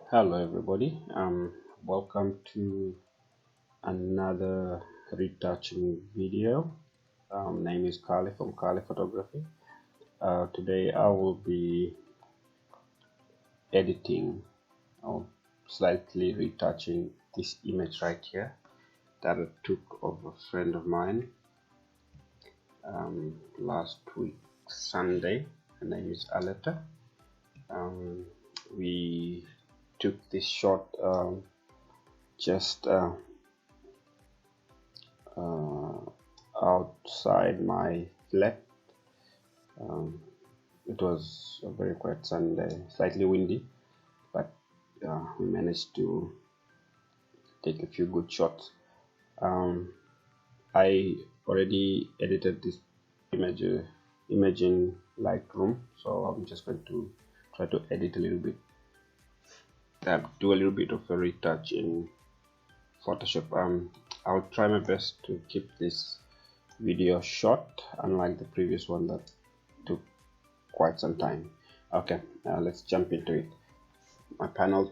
Hello everybody, welcome to another retouching video. Name is Kali from Kali Photography. Today I will be editing or slightly retouching this image right here that I took of a friend of mine last week Sunday. Her name is Aleta. We took this shot just outside my flat. It was a very quiet Sunday, slightly windy, but we managed to take a few good shots. I already edited this image in Lightroom, so I'm just going to try to edit a little bit, do a little bit of a retouch in Photoshop. I'll try my best to keep this video short, unlike the previous one that took quite some time. Okay, let's jump into it.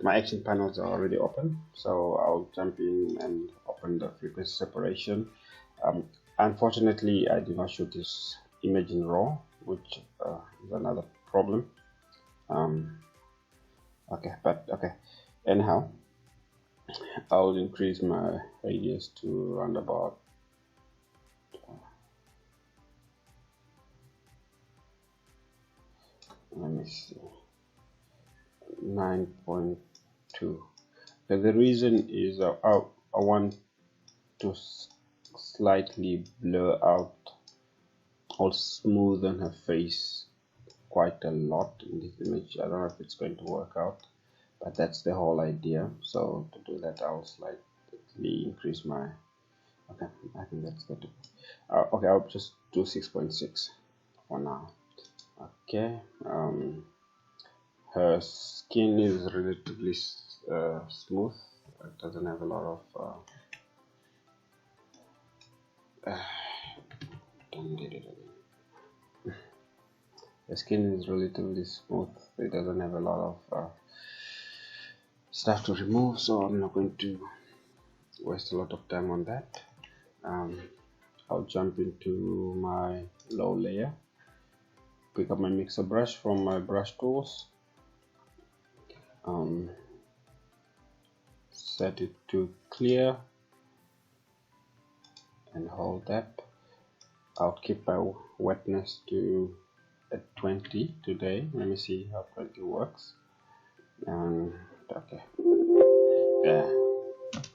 My action panels are already open, so I'll jump in and open the frequency separation. Unfortunately, I did not shoot this image in RAW, which is another problem. Okay, anyhow, I'll increase my radius to around about let me see, 9.2. The reason is I want to slightly blur out or smoothen her face quite a lot in this image. I don't know if it's going to work out, but that's the whole idea. So to do that, I'll slightly increase my okay, I think that's good. Okay, I'll just do 6.6 for now. Okay, her skin is relatively smooth. It doesn't have a lot of the skin is relatively smooth. It doesn't have a lot of stuff to remove, so I'm not going to waste a lot of time on that. I'll jump into my low layer, pick up my mixer brush from my brush tools, set it to clear and hold that. I'll keep my wetness to at 20 today. Let me see how 20 works. Okay, there.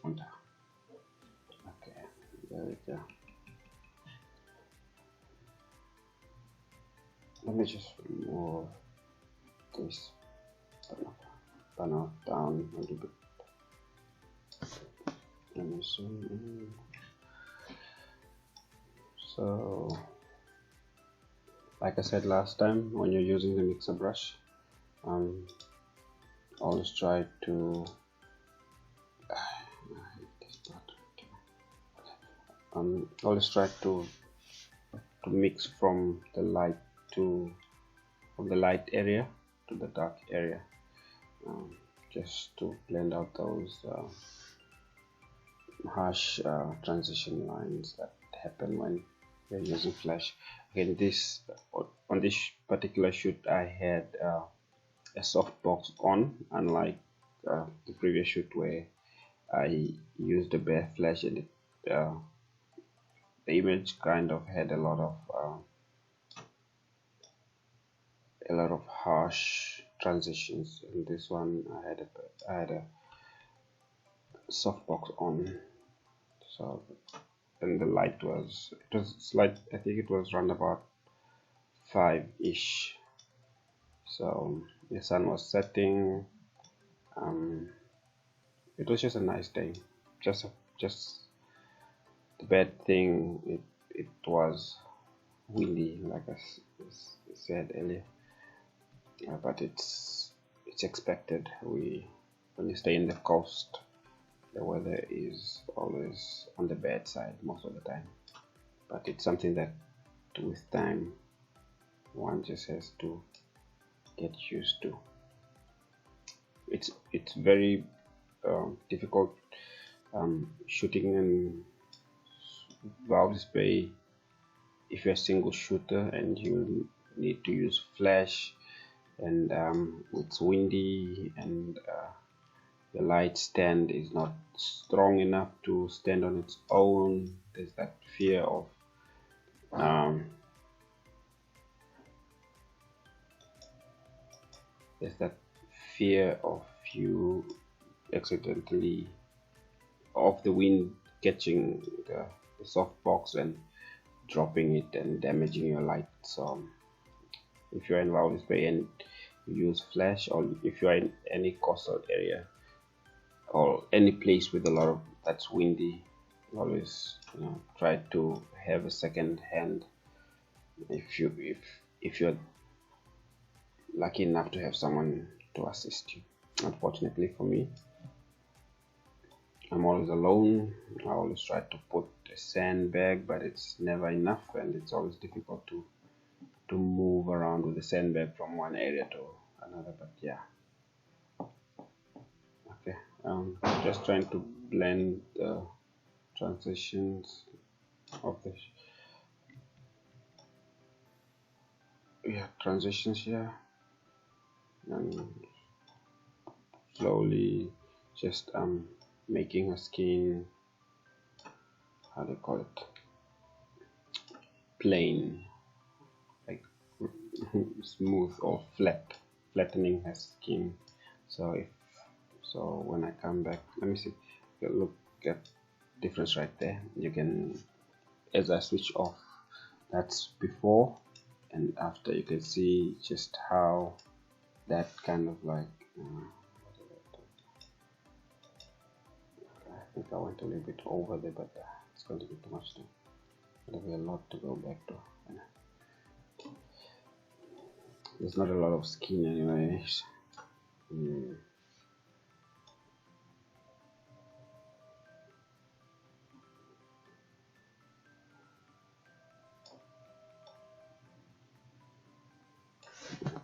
Okay, there we go. Let me just remove this panel down a little bit. Let me zoom in. So, like I said last time, when you're using the mixer brush, always try to always try to mix from the light area to the dark area, just to blend out those harsh transition lines that happen when you're using flash. Again, on this particular shoot, I had a softbox on, unlike the previous shoot where I used a bare flash, and the image kind of had a lot of harsh transitions. In this one, I had a softbox on, so and the light was slight. I think it was around about 5-ish. So the sun was setting. It was just a nice day. Just the bad thing, it was windy, like I said earlier. But it's expected. When you stay in the coast, the weather is always on the bad side most of the time. But it's something that with time one just has to get used to. it's very difficult shooting in valve display if you're a single shooter and you need to use flash, and it's windy, and the light stand is not strong enough to stand on its own. There's that fear of you accidentally of the wind catching the softbox and dropping it and damaging your light. So if you're in valve display and you use flash, or if you're in any coastal area or any place with a lot of that's windy, always try to have a second hand if you're lucky enough to have someone to assist you. Unfortunately for me, I'm always alone. I always try to put a sandbag, but it's never enough, and it's always difficult to move around with the sandbag from one area to another. But yeah, okay. Just trying to blend the transitions of the transitions here, and slowly just making a skin, how do you call it, plain, like smooth or flattening her skin. So when I come back, let me see, look at difference right there. You can, as I switch off, that's before and after. You can see just how that kind of like I think I went a little bit over there, but it's going to be too much. There'll be a lot to go back to. There's not a lot of skin anyways.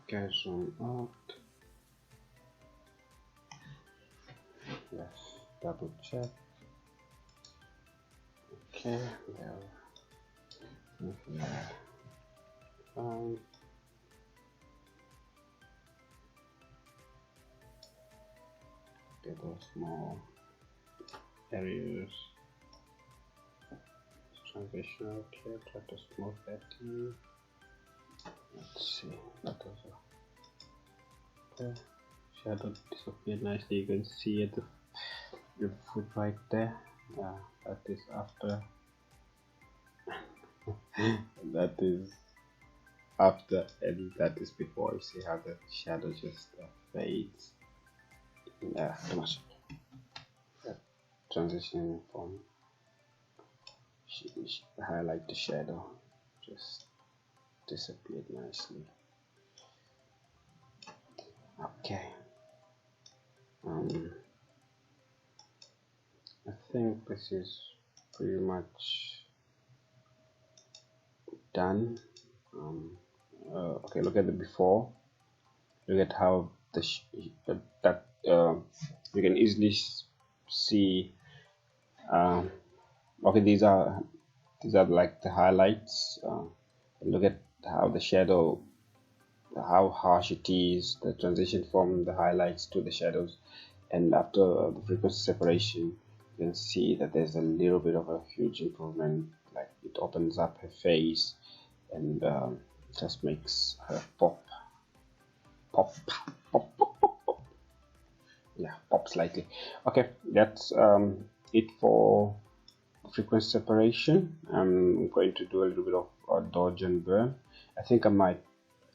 Okay, zoom out. Yes, double check. Okay, there. Get those small areas. Transition out here. Try to smooth that in. Let's see. That was okay. Shadow disappeared nicely. You can see it, the foot right there. Yeah, that is after. That is after, and that is before. You see how the shadow just fades. Yeah, too much. That transitioning from highlight to shadow just disappeared nicely. Okay. I think this is pretty much done. Okay, look at the before. Look at how you can easily see. Okay, these are like the highlights. Look at how the shadow, how harsh it is, the transition from the highlights to the shadows, and after the frequency separation, you can see that there's a little bit of a huge improvement. Like it opens up her face and just makes her pop. Yeah, pop slightly. Okay, that's it for frequency separation. I'm going to do a little bit of dodge and burn. I think I might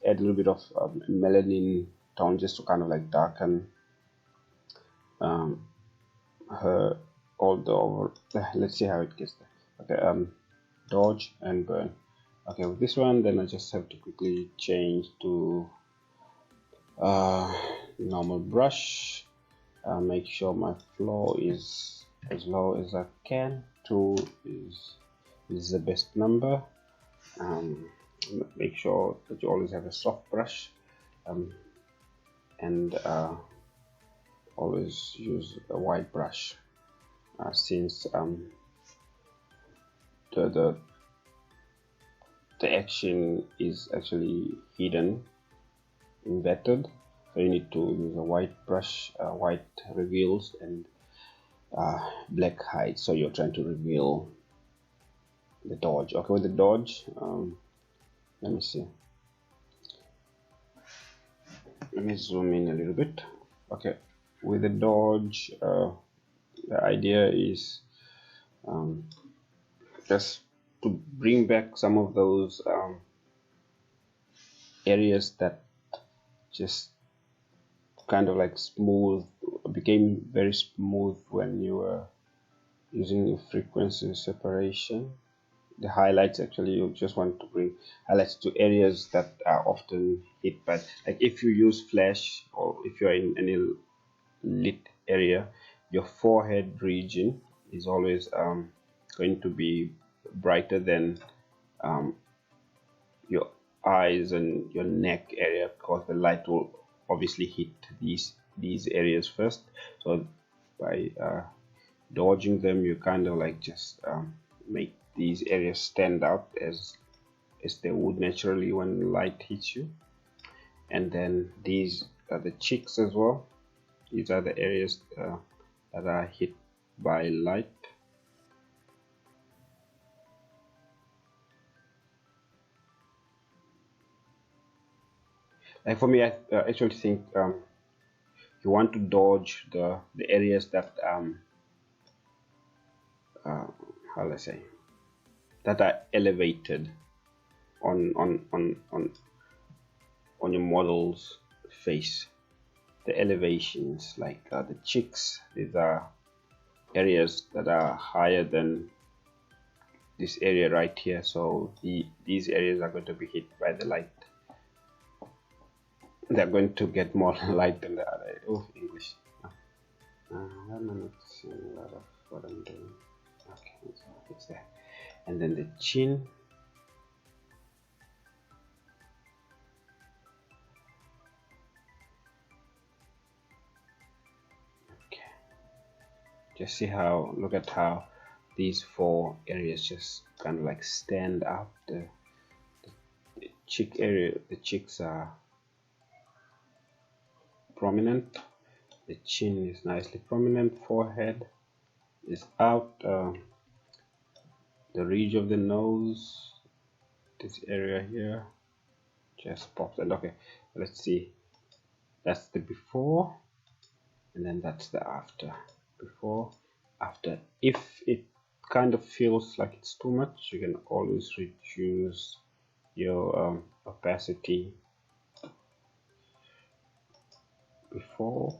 add a little bit of melanin tone just to kind of like darken her all the over. Let's see how it gets there. Okay, dodge and burn. Okay, with this one, then I just have to quickly change to normal brush. Make sure my flow is as low as I can. 2 is the best number. Make sure that you always have a soft brush, and always use a white brush, since the action is actually hidden, embedded, so you need to use a white brush. White reveals and black hides, so you're trying to reveal the dodge. Okay, with the dodge, let me see, let me zoom in a little bit. Okay, with the dodge, the idea is just to bring back some of those areas that just kind of like smooth, became very smooth when you were using frequency separation. The highlights, actually you just want to bring highlights to areas that are often hit by, like if you use flash or if you're in any lit area, your forehead region is always going to be brighter than your eyes and your neck area, because the light will obviously hit these areas first. So by dodging them, you kind of like just make these areas stand out as they would naturally when light hits you. And then these are the cheeks as well. These are the areas that are hit by light. Like for me, I actually think you want to dodge the areas that how do I say, that are elevated on your model's face. The elevations, like the cheeks, these are areas that are higher than this area right here, so these areas are going to be hit by the light. They're going to get more light than the other. Oh, English. I'm not seeing a lot of what I'm doing. Okay, it's there. And then the chin. Okay. Just see how, look at how these four areas just kind of like stand out. The cheek area, the cheeks are prominent, the chin is nicely prominent, forehead is out, the ridge of the nose, this area here just pops. And okay, let's see, that's the before and then that's the after. Before, after. If it kind of feels like it's too much, you can always reduce your opacity. Before,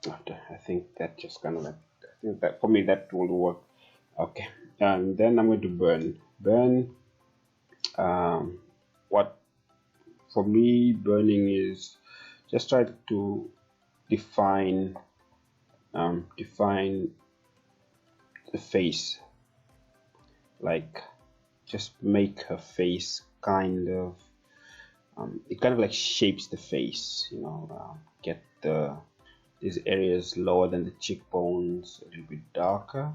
after. I think that just kind of like, I think that for me that will work. Okay, and then I'm going to burn. What for me burning is just try to define define the face, like just make her face kind of it kind of like shapes the face, you know, get these areas lower than the cheekbones a little bit darker,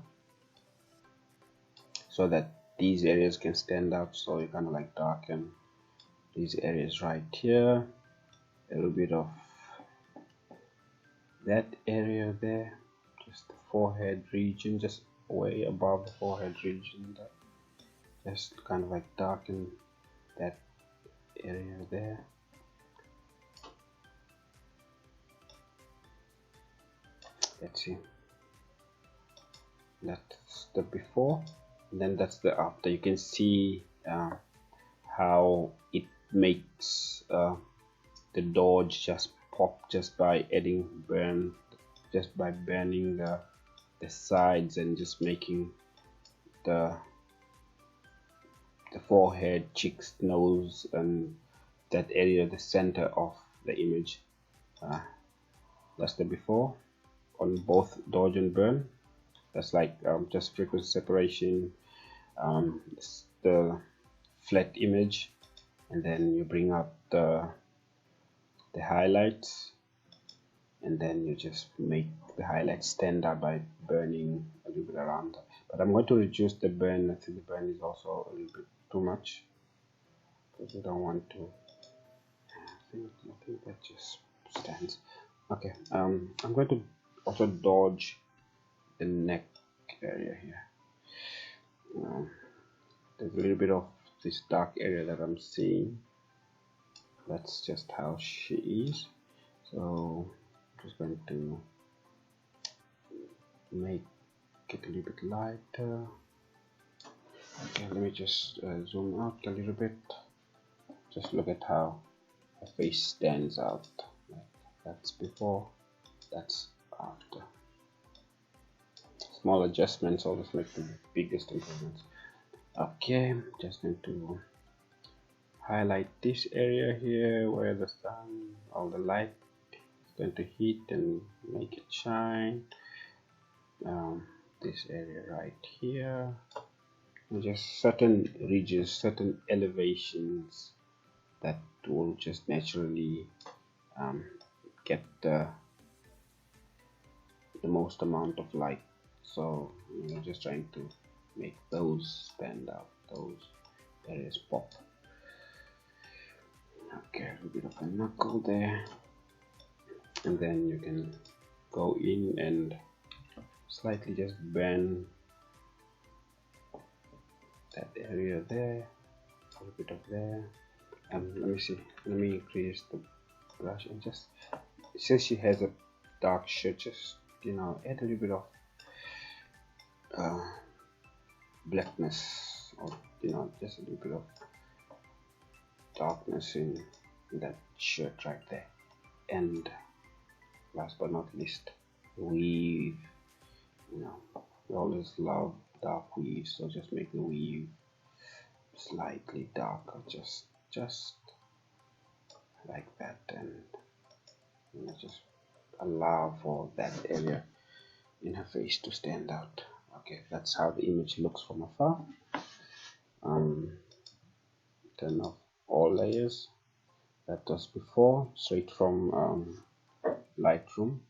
so that these areas can stand out. So you kind of like darken these areas right here, a little bit of that area there, just the forehead region, just way above the forehead region, just kind of like darken that area there. Let's see, that's the before, and then that's the after. You can see how it makes the dodge just pop just by adding burn, just by burning the sides and just making the forehead, cheeks, nose, and that area the center of the image. That's the before on both dodge and burn. That's like just frequency separation, the flat image, and then you bring up the highlights, and then you just make the highlights stand out by burning a little bit around. But I'm going to reduce the burn. I think the burn is also a little bit too much because you don't want to. I think that just stands. Okay. I'm going to also dodge the neck area here. There's a little bit of this dark area that I'm seeing. That's just how she is. So I'm just going to make it a little bit lighter. Okay, let me just zoom out a little bit. Just look at how her face stands out. That's before, that's after. Small adjustments always make the biggest improvements. Okay, just going to highlight this area here where the sun, all the light is going to hit and make it shine. This area right here, and just certain ridges, certain elevations that will just naturally get the most amount of light. So I'm just trying to make those stand out, those areas pop. Okay, a little bit of a knuckle there, and then you can go in and slightly just bend that area there, a little bit of there. Let me see, let me increase the brush and just, since she has a dark shirt, just add a little bit of blackness, or just a little bit of darkness in that shirt right there. And last but not least, weave. We always love dark weave, so just make the weave slightly darker, just like that, and just allow for that area in her face to stand out. Okay, that's how the image looks from afar. Turn off all layers. That was before, straight from Lightroom.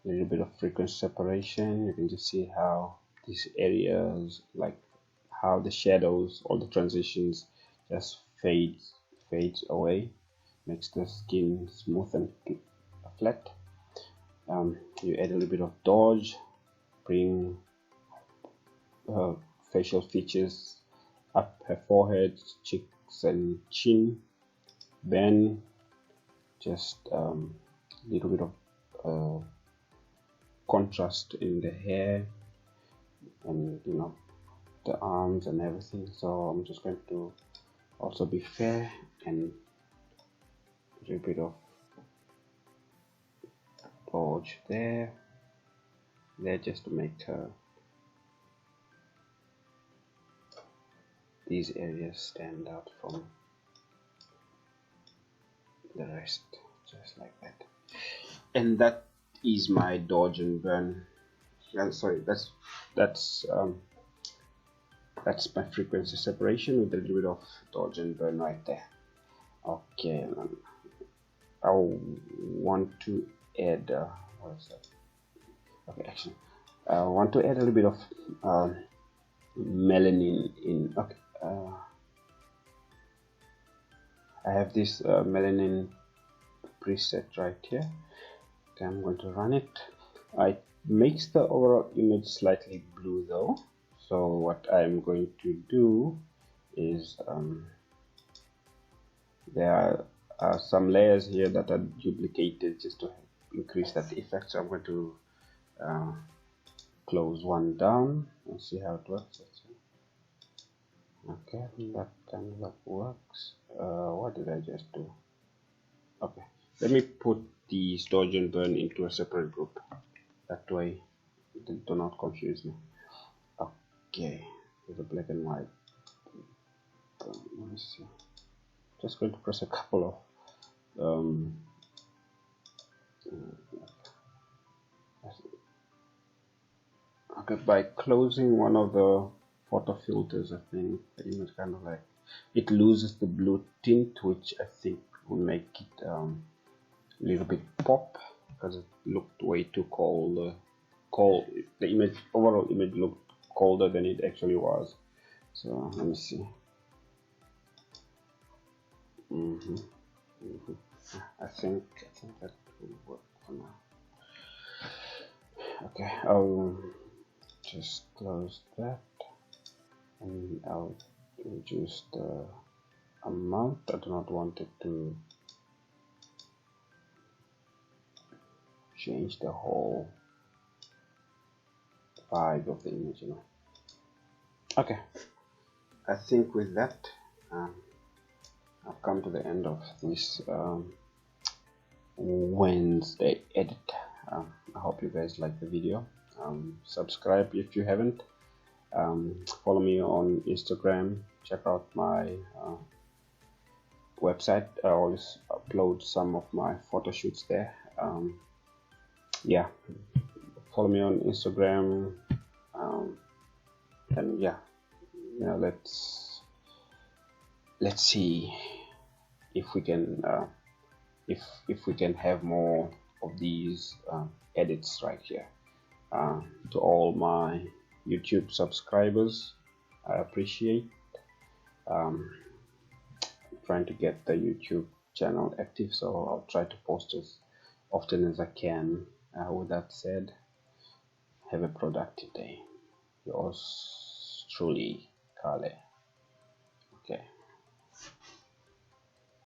A little bit of frequency separation. You can just see how these areas, like how the shadows, all the transitions just fades away, makes the skin smooth and flat. You add a little bit of dodge, bring facial features up her forehead, cheeks and chin, bend, just a little bit of contrast in the hair and the arms and everything. So I'm just going to also be fair and a little bit of dodge there just to make these areas stand out from the rest, just like that. And that is my dodge and burn. Sorry, that's my frequency separation with a little bit of dodge and burn right there. Okay, I want to add what is that? Okay, actually, I want to add a little bit of melanin in. Okay, I have this melanin preset right here. Okay, I'm going to run it. It makes the overall image slightly blue though. So what I'm going to do is there are some layers here that are duplicated just to increase that effect. So I'm going to close one down and see how it works. Okay, that works. What did I just do? Okay, let me put the dodge and burn into a separate group. That way, do not confuse me. Okay, with the black and white. Let me see. Just going to press a couple of okay, by closing one of the photo filters, I think the image kind of like it loses the blue tint, which I think will make it a little bit pop. because it looked way too cold. The image, overall image looked colder than it actually was. So let me see. I think that will work for now. Okay, I'll just close that, and I'll reduce the amount. I do not want it to change the whole vibe of the image, you know. Okay, I think with that I've come to the end of this Wednesday edit. I hope you guys like the video. Subscribe if you haven't. Follow me on Instagram. Check out my website. I always upload some of my photo shoots there. Yeah, follow me on Instagram. And yeah, you know, let's see if we can if we can have more of these edits right here. To all my YouTube subscribers, I appreciate. Trying to get the YouTube channel active, so I'll try to post as often as I can. With that said, have a productive day. Yours truly, Kale. Okay.